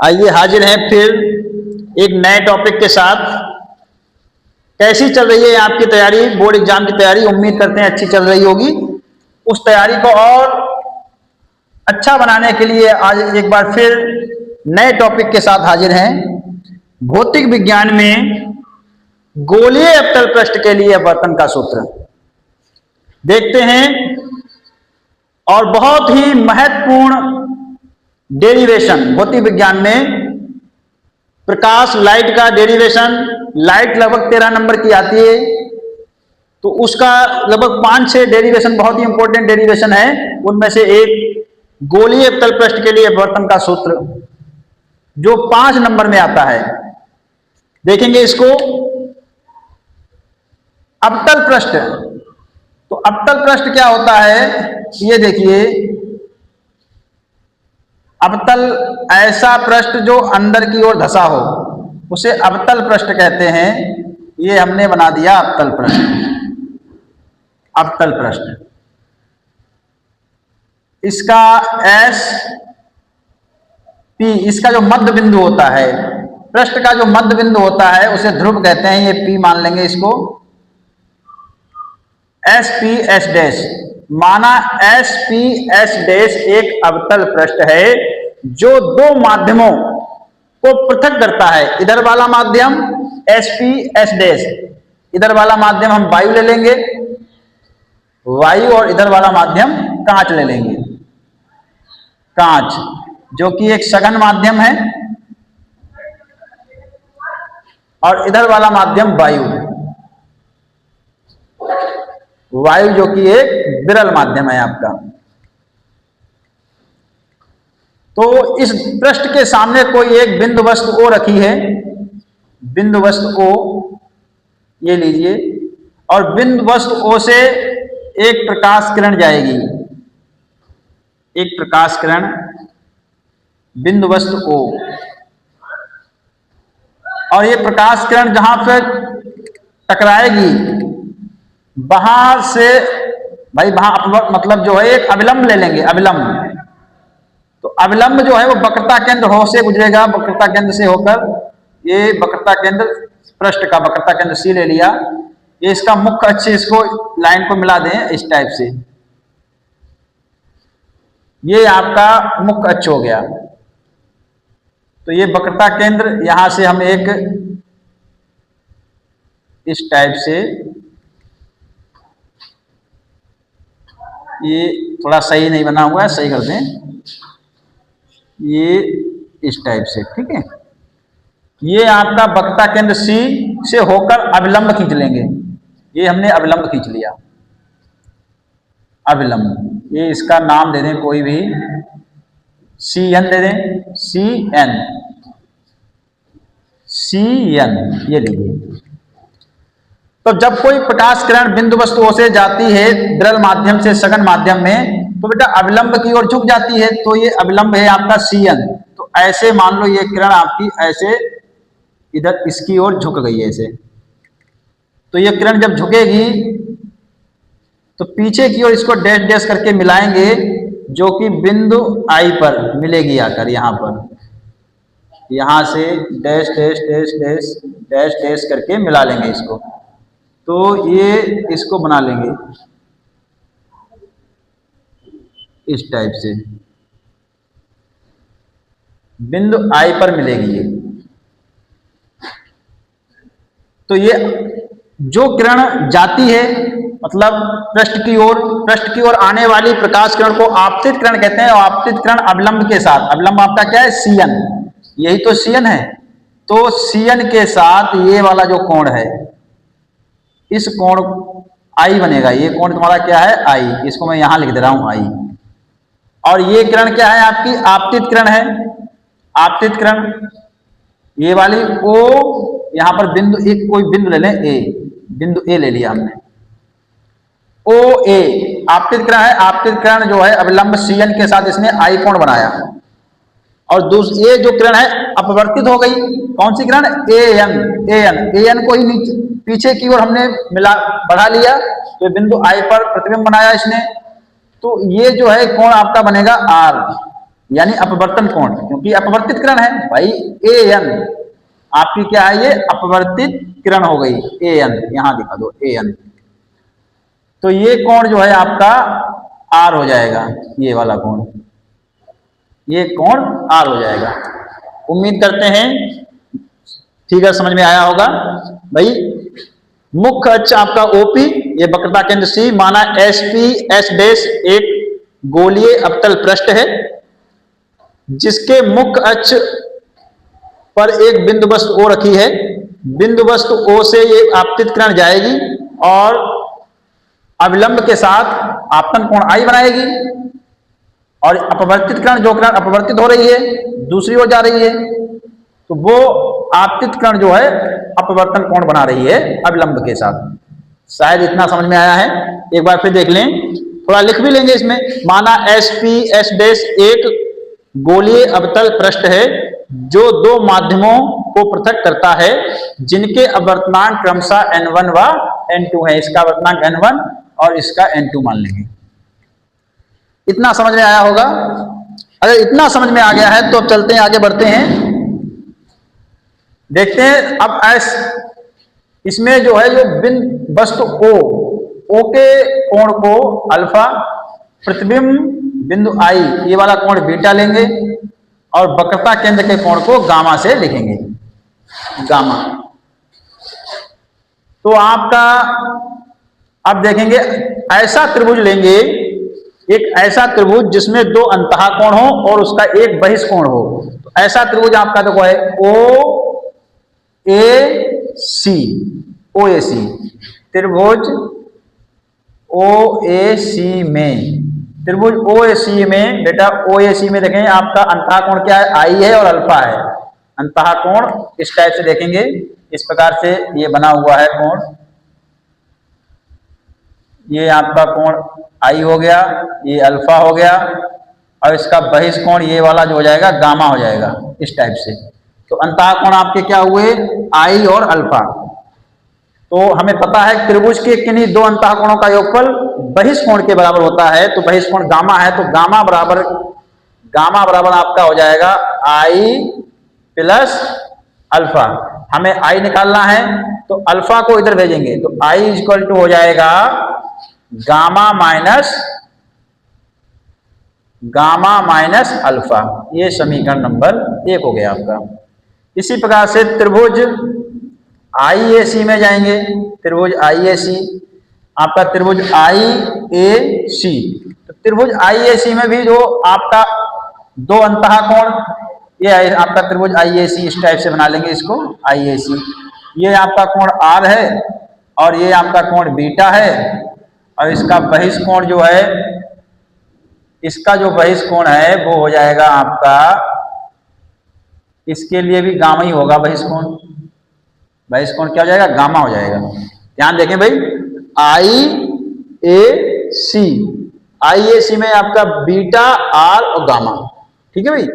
आइए हाजिर हैं फिर एक नए टॉपिक के साथ। कैसी चल रही है आपकी तैयारी, बोर्ड एग्जाम की तैयारी? उम्मीद करते हैं अच्छी चल रही होगी। उस तैयारी को और अच्छा बनाने के लिए आज एक बार फिर नए टॉपिक के साथ हाजिर हैं। भौतिक विज्ञान में गोलीय अवतल पृष्ठ के लिए अपवर्तन का सूत्र देखते हैं और बहुत ही महत्वपूर्ण डेरिवेशन भौतिक विज्ञान में प्रकाश लाइट का डेरिवेशन। लाइट लगभग 13 नंबर की आती है, तो उसका लगभग 5-6 डेरिवेशन बहुत ही इंपॉर्टेंट डेरिवेशन है। उनमें से एक गोलीय अवतल पृष्ठ के लिए अपवर्तन का सूत्र जो 5 नंबर में आता है। देखेंगे इसको। अवतल पृष्ठ, तो अवतल पृष्ठ क्या होता है ये देखिए। अवतल ऐसा पृष्ठ जो अंदर की ओर धंसा हो उसे अवतल पृष्ठ कहते हैं। ये हमने बना दिया अवतल पृष्ठ। अवतल पृष्ठ इसका एस पी, इसका जो मध्य बिंदु होता है, पृष्ठ का जो मध्य बिंदु होता है उसे ध्रुव कहते हैं। ये पी मान लेंगे इसको। एस पी एस डैश माना। एस पी एस डैश एक अवतल पृष्ठ है जो दो माध्यमों को पृथक करता है। इधर वाला माध्यम एस पी एस डैश, इधर वाला माध्यम हम वायु ले लेंगे, वायु, और इधर वाला माध्यम कांच ले लेंगे। कांच जो कि एक सघन माध्यम है, और इधर वाला माध्यम वायु, वायु जो कि एक विरल माध्यम है आपका। तो इस पृष्ठ के सामने कोई एक बिंदु वस्तु O रखी है। बिंदु वस्तु O ये लीजिए, और बिंदु वस्तु O से एक प्रकाश किरण जाएगी। एक प्रकाश किरण बिंदु वस्तु O, और ये प्रकाश किरण जहां पर टकराएगी वहां से भाई वहां मतलब जो है एक अविलंब ले लेंगे। अविलंब, तो अविलंब जो है वो वक्रता केंद्र हो से गुजरेगा। वक्रता केंद्र से होकर ये वक्रता केंद्र पृष्ठ का वक्रता केंद्र C ले लिया। ये इसका मुख्य अक्ष, इसको लाइन को मिला दें इस टाइप से। ये आपका मुख्य अक्ष हो गया। तो ये वक्रता केंद्र यहां से हम एक इस टाइप से, ये थोड़ा सही नहीं बना हुआ है, सही कर दें। ये इस टाइप से, ठीक है। ये आपका वक्रता केंद्र C से होकर अविलंब खींच लेंगे। ये हमने अविलंब खींच लिया। अविलंब, ये इसका नाम दे दें कोई भी, CN दे दें। CN, CN ये लीजिए। तो जब कोई प्रकाश किरण बिंदु वस्तु O से जाती है विरल माध्यम से सघन माध्यम में, तो बेटा अविलंब की ओर झुक जाती है। तो ये अविलंब है आपका CN। तो ऐसे मान लो ये किरण आपकी ऐसे इधर इसकी ओर झुक गई है ऐसे। तो ये किरण जब झुकेगी तो पीछे की ओर इसको डैश डैश करके मिलाएंगे, जो कि बिंदु I पर मिलेगी आकर। यहां पर, यहां से dash dash dash dash dash dash करके मिला लेंगे इसको। तो ये इसको बना लेंगे इस टाइप से, बिंदु I पर मिलेगी ये। तो ये जो किरण जाती है मतलब पृष्ठ की ओर आने वाली प्रकाश किरण को आपतित किरण कहते हैं। और आपतित किरण अविलंब के साथ, अविलंब आपका क्या है CN, यही तो CN है। तो CN के साथ ये वाला जो कोण है, इस कोण I बनेगा। ये कोण तुम्हारा क्या है I, इसको मैं यहां लिख दे रहा हूं I। और ये किरण क्या है आपकी आपतित किरण है। आपतित किरण ये वाली O, यहां पर बिंदु एक कोई बिंदु ले लें A, बिंदु A ले लिया हमने। OA आपतित किरण है। आपतित किरण जो है अविलंब CN के साथ इसने I कोण बनाया। और दूसरी ये जो किरण है अपवर्तित हो गई। कौन सी किरण? AN को ही नीचे पीछे की ओर हमने मिला बढ़ा लिया, तो बिंदु I पर प्रतिबिंब बनाया इसने। तो ये जो है कोण आपका बनेगा R, यानी अपवर्तन कोण, क्योंकि अपवर्तित किरण है भाई। ए एन आपकी क्या है, ये अपवर्तित किरण हो गई। ए एन यहां दिखा दो, ए एन। तो ये कोण जो है आपका आर हो जाएगा, ये वाला कोण, ये कोण आर हो जाएगा। उम्मीद करते हैं ठीक है, समझ में आया होगा भाई। मुख्य अक्ष आपका ओपी, ये वक्रता केंद्र सी, माना एस पी एस डैश एक गोलीय अवतल पृष्ठ है जिसके मुख्य अक्ष पर एक बिंदु वस्तु ओ रखी है। बिंदु वस्तु ओ से ये आपतित किरण जाएगी और अविलंब के साथ आपतन कोण आई बनाएगी, और अपवर्तित किरण, जो किरण अपवर्तित हो रही है दूसरी ओर जा रही है, तो वो आपतित किरण जो है अपवर्तन कोण बना रही है अविलंब के साथ। शायद इतना समझ में आया है। एक बार फिर देख लें, थोड़ा लिख भी लेंगे इसमें। माना एस पी एस डैश एक गोलीय अवतल पृष्ठ है जो दो माध्यमों को पृथक करता है जिनके अवर्तनांक क्रमशः n1 व n2 है। इसका अवर्तनांक n1 और इसका n2 मान लेंगे। इतना समझ में आया होगा। अगर इतना समझ में आ गया है तो अब चलते हैं, आगे बढ़ते हैं, देखते हैं। अब इसमें जो है जो बिंदु वस्तु ओ के कोण को अल्फा, प्रतिबिंब बिंदु आई ये वाला कोण बीटा लेंगे, और वक्रता केंद्र के कोण को गामा से लिखेंगे, गामा। तो आपका अब देखेंगे, ऐसा त्रिभुज लेंगे, एक ऐसा त्रिभुज जिसमें दो अंतः कोण हो और उसका एक बहिष्कोण हो। तो ऐसा त्रिभुज आपका देखो है ओ ए सी, ओ ए सी त्रिभुज, ओ ए सी में, त्रिभुज ओ ए सी में बेटा, ओ ए सी में देखें आपका अंतः कोण क्या है, आई है और अल्फा है। अंतः कोण इस टाइप से देखेंगे, इस प्रकार से ये बना हुआ है कोण, ये आपका कोण आई हो गया, ये अल्फा हो गया, और इसका बहिष्कोण ये वाला जो हो जाएगा गामा हो जाएगा, इस टाइप से। तो अंतः कोण आपके क्या हुए, आई और अल्फा। तो हमें पता है त्रिभुज के किन्हीं दो अंतः कोणों का योगफल बहिष्कोण के बराबर होता है, तो बहिष्कोण गामा है, तो गामा बराबर आपका हो जाएगा आई प्लस अल्फा। हमें आई निकालना है तो अल्फा को इधर भेजेंगे, तो आई इक्वल टू हो जाएगा गामा माइनस अल्फा। ये समीकरण नंबर 1 हो गया आपका। इसी प्रकार से त्रिभुज IAC में जाएंगे, त्रिभुज IAC आपका, त्रिभुज IAC, तो त्रिभुज IAC में भी जो आपका दो अंतः कोण, ये आपका त्रिभुज IAC इस टाइप से बना लेंगे इसको, IAC। ये आपका कोण R है और ये आपका कोण बीटा है, और इसका बहिष्कोण जो है, इसका जो बहिष्कोण है वो हो जाएगा आपका, इसके लिए भी गामा ही होगा बहिष्कोण। बहिष्कोण क्या हो जाएगा, गामा हो जाएगा। ध्यान देखें भाई, IAC में आपका बीटा, आर और गामा, ठीक है भाई।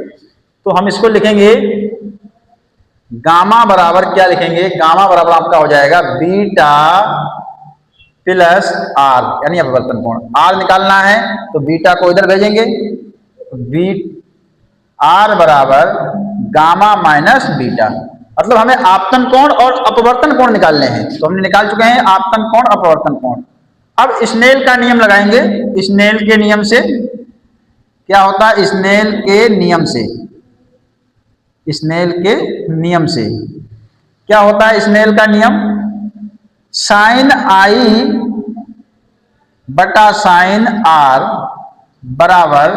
तो हम इसको लिखेंगे, गामा बराबर क्या लिखेंगे, गामा बराबर आपका हो जाएगा बीटा प्लस आर, यानी अपवर्तन कोण। आर निकालना है तो बीटा को इधर भेजेंगे, आर बराबर गामा माइनस बीटा, मतलब हमें आपतन कोण और अपवर्तन कोण निकालने हैं। तो हमने निकाल चुके हैं आपतन कोण, अपवर्तन कोण। अब स्नेल का नियम लगाएंगे। स्नेल के नियम से क्या होता है, स्नेल के नियम से क्या होता है, स्नेल का नियम, साइन आई बटा साइन आर बराबर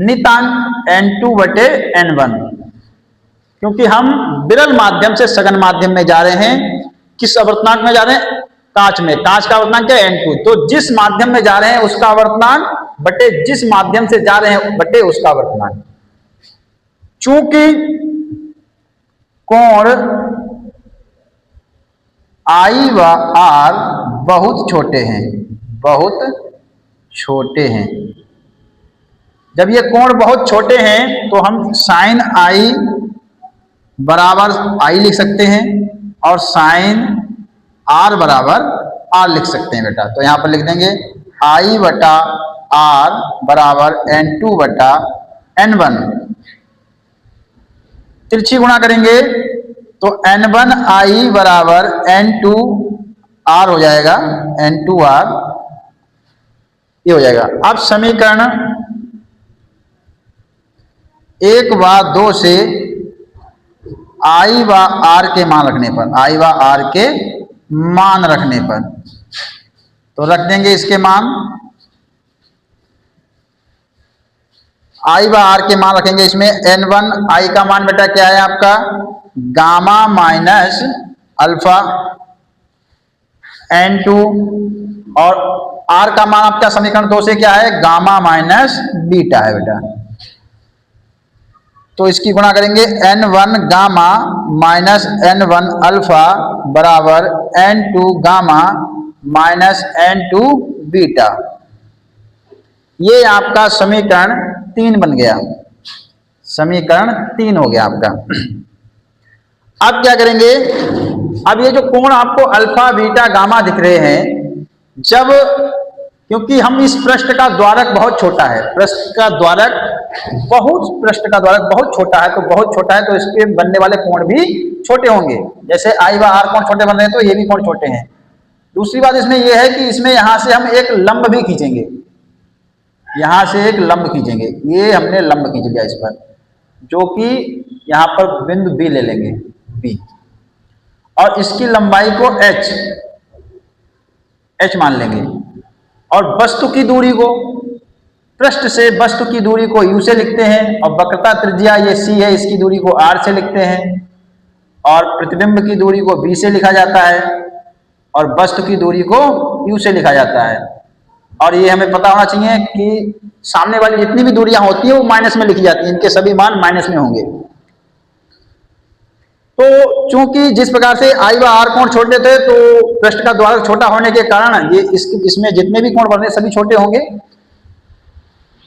नितांक n2 बटे n1। क्योंकि हम विरल माध्यम से सघन माध्यम में जा रहे हैं, किस अवर्तनांक में जा रहे हैं, कांच में। कांच का अवर्तनांक क्या है, n2। तो जिस माध्यम में जा रहे हैं उसका अवर्तनांक बटे जिस माध्यम से जा रहे हैं बटे उसका अवर्तनांक। चूंकि कोण आई व आर बहुत छोटे हैं, जब ये कोण बहुत छोटे हैं तो हम साइन आई बराबर आई लिख सकते हैं और साइन आर बराबर आर लिख सकते हैं बेटा। तो यहां पर लिख देंगे आई बटा आर बराबर n2 बटा N1, तिरछी गुणा करेंगे तो N1I बराबर N2R हो जाएगा, N2R ये हो जाएगा। अब समीकरण 1 व 2 से I व R के मान रखने पर, I व R के मान रखने पर, तो रख देंगे इसके मान, I व R के मान रखेंगे इसमें। N1I का मान बेटा क्या है आपका, गामा माइनस अल्फा, N2 और R का मान आपका समीकरण 2 से क्या है, गामा माइनस बीटा है बेटा। तो इसकी गुणा करेंगे N1 gamma minus N1 alpha बराबर N2 gamma minus N2 beta. ये आपका समीकरण 3 बन गया, समीकरण 3 हो गया आपका। अब क्या करेंगे, अब ये जो कोण आपको अल्फा बीटा गामा दिख रहे हैं, जब क्योंकि हम इस पृष्ठ का द्वारक बहुत छोटा है, पृष्ठ का द्वारक बहुत छोटा है, तो बहुत छोटा है तो इसके बनने वाले कोण भी छोटे होंगे। जैसे I व R कोण छोटे बन रहे हैं तो ये भी कोण छोटे हैं। दूसरी बात इसमें यह है कि इसमें यहां से हम एक लंब भी खींचेंगे, यहां से एक लंब खींचेंगे, ये हमने लंब खींच लिया इस पर, जो कि यहां पर बिंदु B ले लेंगे, B, और इसकी लंबाई को h मान लेंगे, और वस्तु की दूरी को, पृष्ठ से वस्तु की दूरी को u से लिखते हैं, और वक्रता त्रिज्या ये c है, इसकी दूरी को r से लिखते हैं, और प्रतिबिंब की दूरी को b से लिखा जाता है, और वस्तु की दूरी को u से लिखा जाता है। और ये हमें पता होना चाहिए कि सामने वाली जितनी भी दूरियां होती है वो माइनस में लिखी जाती है, इनके सभी मान माइनस में होंगे। तो चूंकि जिस प्रकार से I व R कोण छोटे थे, तो पृष्ठ का द्वारक छोटा होने के कारण ये इसमें जितने भी कोण बन रहे सभी छोटे होंगे।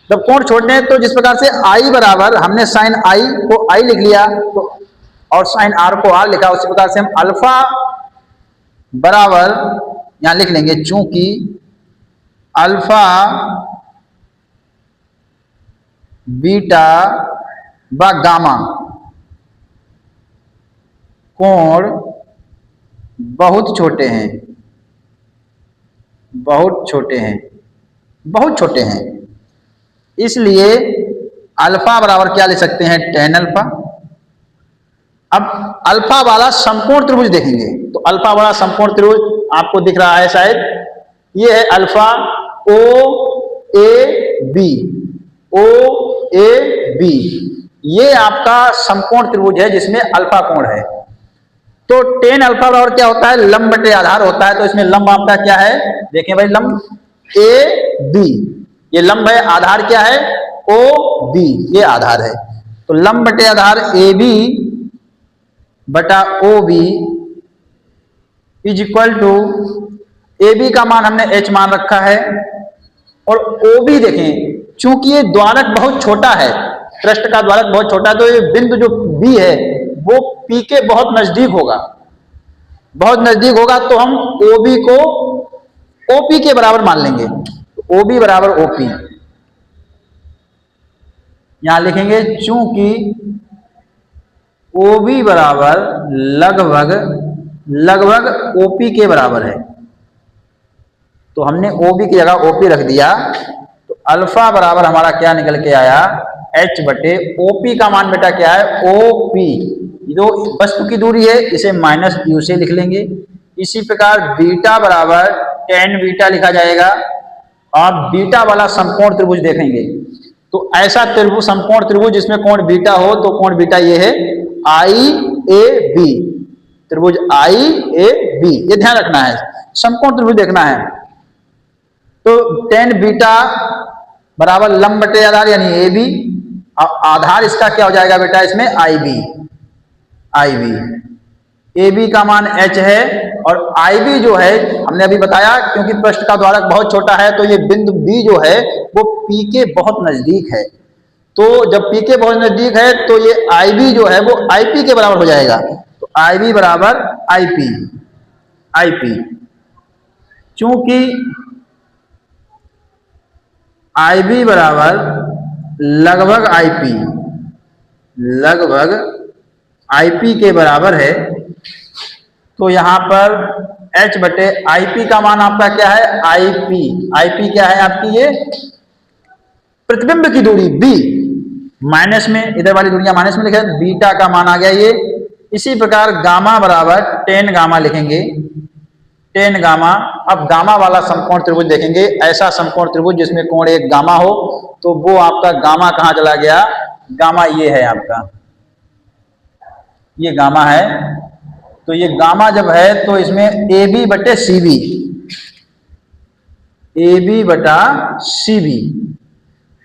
जब कोण छोटे हैं तो जिस प्रकार से I बराबर, हमने साइन I को I लिख लिया तो, और साइन R को R लिखा, उसी प्रकार से हम अल्फा बराबर यहां लिख लेंगे, चूंकि अल्फा बीटा व गामा कोण बहुत छोटे हैं, बहुत छोटे हैं, बहुत छोटे हैं, इसलिए अल्फा बराबर क्या ले सकते हैं, tan अल्फा। अब अल्फा वाला समकोण त्रिभुज देखेंगे तो अल्फा वाला समकोण त्रिभुज आपको दिख रहा है शायद, ये है अल्फा OAB, OAB, ये आपका समकोण त्रिभुज है जिसमें अल्फा कोण है। तो tan अल्फा बराबर क्या होता है, लंब बटे आधार होता है। तो इसमें लंब आपका क्या है, देखें भाई, लंब AB, ये लंब है, आधार क्या है, OB, ये आधार है। तो लंब बटे आधार AB बटा OB is equal to, AB का मान हमने h मान रखा है, और OB देखें, चूंकि ये द्वारक बहुत छोटा है, पृष्ठ का द्वारक बहुत छोटा है, तो ये बिंदु जो B है वो P के बहुत नजदीक होगा, बहुत नजदीक होगा, तो हम OB को OP के बराबर मान लेंगे। OB बराबर OP यहां लिखेंगे, चूंकि OB बराबर लगभग OP के बराबर है, तो हमने OB की जगह OP रख दिया, तो अल्फा बराबर हमारा क्या निकल के आया, h बटे OP का मान बेटा क्या है, OP, जो वस्तु की दूरी है इसे माइनस u से लिख लेंगे। इसी प्रकार बीटा बराबर tan बीटा लिखा जाएगा, और बीटा वाला समकोण त्रिभुज देखेंगे तो ऐसा त्रिभुज, समकोण त्रिभुज जिसमें कोण बीटा हो, तो कोण बीटा ये है IAB, त्रिभुज IAB, ये ध्यान रखना है, समकोण त्रिभुज देखना है। तो tan बीटा बराबर लंब बटे आधार यानी AB, और आधार इसका क्या हो जाएगा बेटा, इसमें IB, AB का मान h है, और IB जो है हमने अभी बताया, क्योंकि पृष्ठ का द्वारक बहुत छोटा है, तो ये बिंदु B जो है वो P के बहुत नजदीक है। तो जब P के बहुत नजदीक है तो ये IB जो है वो IP के बराबर हो जाएगा। तो IB बराबर IP, चूंकि IB बराबर लगभग आईपी, लगभग आईपी के बराबर है, तो यहां पर h बटे आईपी का मान आपका क्या है, आईपी, आईपी क्या है आपकी, ये प्रतिबिंब की दूरी b, माइनस में, इधर वाली दूरियां माइनस में लिखा है, बीटा का मान आ गया ये। इसी प्रकार गामा बराबर टेन गामा लिखेंगे, टेन गामा। अब गामा वाला समकोण त्रिभुज देखेंगे, ऐसा समकोण त्रिभुज जिसमें कोण एक गामा हो, तो वो आपका गामा कहां चला गया, गामा ये है आपका, ये गामा है। तो ये गामा जब है तो इसमें ए बी बटे सी बी, ए बी बटा सी बी,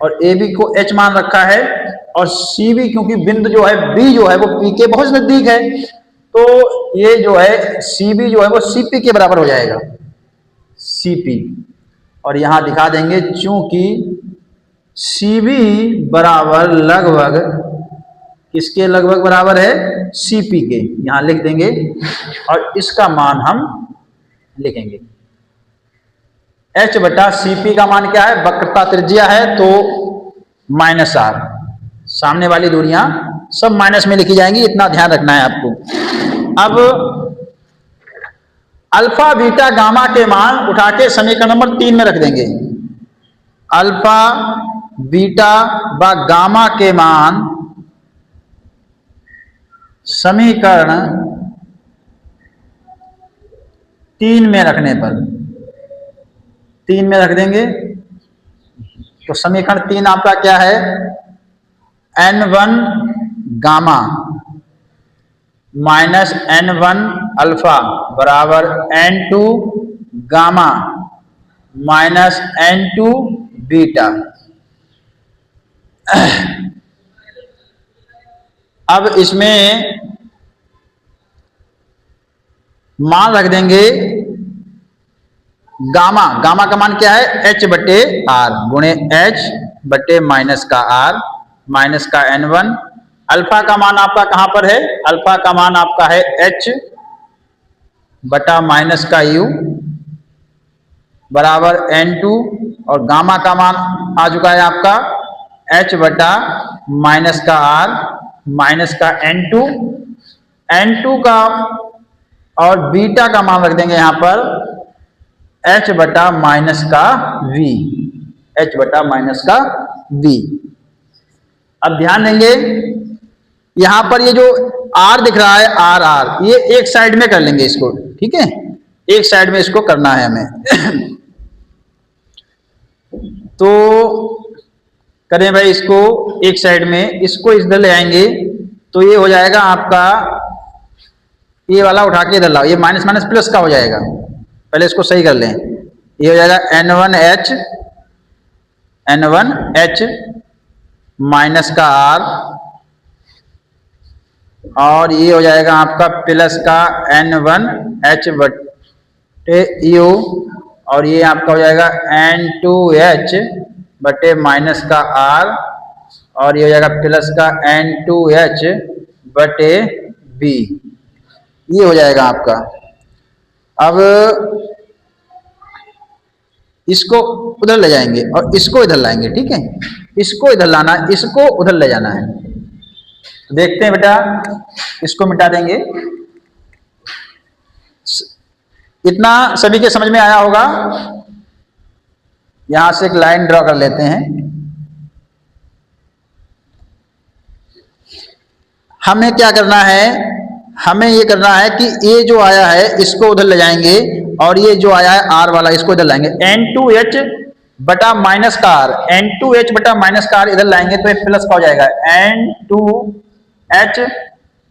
और ए बी को एच मान रखा है, और सी बी क्योंकि बिंदु जो है बी जो है वो पी के बहुत नजदीक है, तो ये जो है सी बी जो है वो सी पी के बराबर हो जाएगा, सी पी। और यहां दिखा देंगे चूंकि सी बी बराबर लगभग किसके लगभग बराबर है, सी पी के, यहां लिख देंगे, और इसका मान हम लिखेंगे h बटा सी पी का मान क्या है, वक्रता त्रिज्या है तो माइनस आर, सामने वाली दूरियां सब माइनस में लिखी जाएंगी, इतना ध्यान रखना है आपको। अब अल्फा बीटा गामा के मान उठा के समीकरण नंबर 3 में रख देंगे। अल्फा बीटा व गामा के मान समीकरण 3 में रखने पर, 3 में रख देंगे, तो समीकरण 3 आपका क्या है, n1 gamma minus n1 alpha बराबर n2 gamma minus n2 beta. अब इसमें मान रख देंगे गामा, गामा का मान क्या है, h बटे आर गुणे h बटे माइनस का r माइनस का n1। अल्फा का मान आपका कहां पर है, अल्फा का मान आपका है h बटा माइनस का u बराबर n2, और गामा का मान आ चुका है आपका h बटा माइनस का r माइनस का n2, n2 का, और बीटा का मान रख देंगे यहां पर h बटा माइनस का v, h बटा माइनस का v। अब ध्यान देंगे यहां पर ये जो r दिख रहा है, आर आर, ये एक साइड में कर लेंगे इसको, ठीक है, एक साइड में इसको करना है हमें। तो करें भाई इसको एक साइड में, इसको इधर ले आएंगे तो ये हो जाएगा आपका, ये वाला उठा के इधर लाओ, ये माइनस माइनस प्लस का हो जाएगा, पहले इसको सही कर लें, ये हो जाएगा n1h माइनस का r, और ये हो जाएगा आपका प्लस का n1h बटे u, और ये आपका हो जाएगा n2h बटे माइनस का r, और ये हो जाएगा प्लस का n2h बटे b, ये हो जाएगा आपका। अब इसको उधर ले जाएंगे और इसको इधर लाएंगे, ठीक है, इसको इधर लाना, इसको उधर ले जाना है। तो देखते हैं बेटा, इसको मिटा देंगे। इतना सभी के समझ में आया होगा। यहां से एक लाइन ड्रॉ कर लेते हैं। हमें क्या करना है, हमें ये करना है कि ये जो आया है इसको उधर ले जाएंगे, और ये जो आया है आर वाला इसको इधर लाएंगे। n2h बटा माइनस का आर, n2h बटा माइनस का आर इधर लाएंगे तो ये प्लस का हो जाएगा। n2h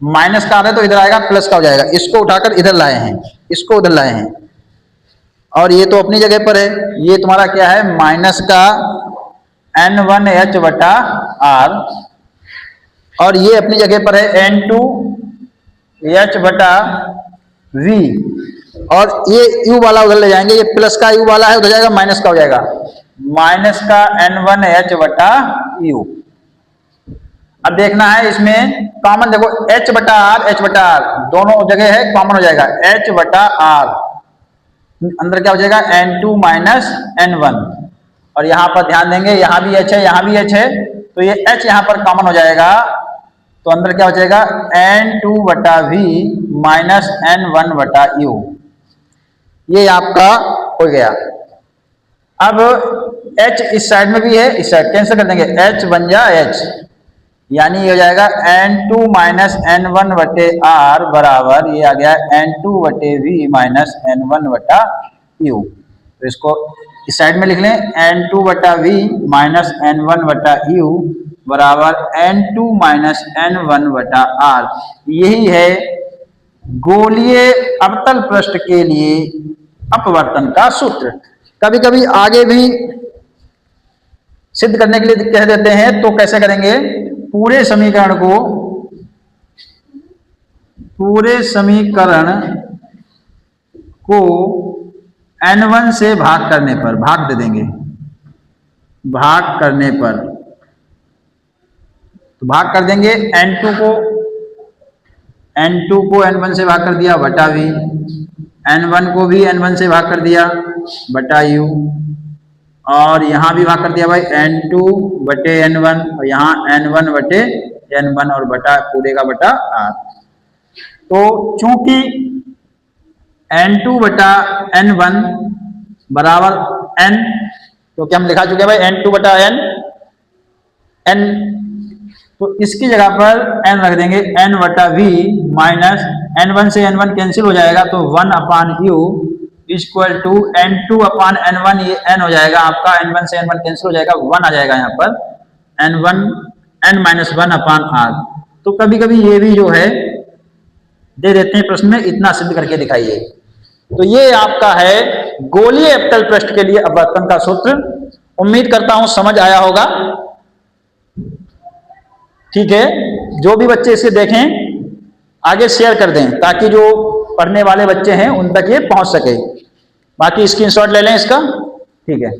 माइनस का आर है तो इधर आएगा प्लस का हो जाएगा। इसको उठाकर इधर लाए हैं, इसको उधर लाए हैं, और ये तो अपनी जगह पर है। ये तुम्हारा क्या है, माइनस का n1h बटा आर, और ये अपनी जगह पर है n2h बटा v, और ये u वाला उधर ले जाएंगे, ये प्लस का u वाला है उधर जाएगा माइनस का हो जाएगा, माइनस का n1h बटा u। अब देखना है इसमें कॉमन, देखो h बटा r दोनों जगह है, कॉमन हो जाएगा h बटा r, अंदर क्या हो जाएगा n2 माइनस n1, और यहां पर ध्यान देंगे यहां भी h है, यहां भी h है, तो ये H यहाँ पर कॉमन हो जाएगा, तो अंदर क्या हो जाएगा N2/V माइनस N1/U, ये आपका हो गया। अब H इस साइड में भी है, इस साइड कैंसिल कर देंगे, H बन जा H, यानी ये हो जाएगा N2 माइनस N1/R बराबर ये आ गया N2/V माइनस N1/U। तो इसको इस साइड में लिख लें, N2/V माइनस N1/U बराबर N2 माइनस N1/R। यही है गोलीय अवतल पृष्ठ के लिए अपवर्तन का सूत्र। कभी कभी आगे भी सिद्ध करने के लिए कह देते हैं, तो कैसे करेंगे, पूरे समीकरण को N1 से भाग करने पर, भाग दे देंगे, भाग करने पर, तो भाग कर देंगे N2 को N1 से भाग कर दिया बटा V, N1 को भी N1 से भाग कर दिया बटा U, और यहां भी भाग कर दिया भाई N2/N1, और यहाँ N1/N1 और बटा पूरे का बटा R। तो चूंकि N2/N1 बराबर N, तो क्या हम लिखा चुके हैं भाई N2/N, तो इसकी जगह पर N रख देंगे N/V माइनस N1 से N1 कैंसिल हो जाएगा, तो 1/U इक्वल टू N2/N1, ये N हो जाएगा आपका, N1 से N1 कैंसिल हो जाएगा, 1 आ जाएगा यहाँ पर N-1/R। तो कभी कभी ये भी जो है दे देते हैं प्रश्न में, इतना सिद्ध करके दिखाइए। तो ये आपका है गोलीय अवतल पृष्ठ के लिए अपवर्तन का सूत्र। उम्मीद करता हूं समझ आया होगा। ठीक है, जो भी बच्चे इसे देखें आगे शेयर कर दें, ताकि जो पढ़ने वाले बच्चे हैं उन तक ये पहुंच सके। बाकी स्क्रीनशॉट ले लें इसका। ठीक है।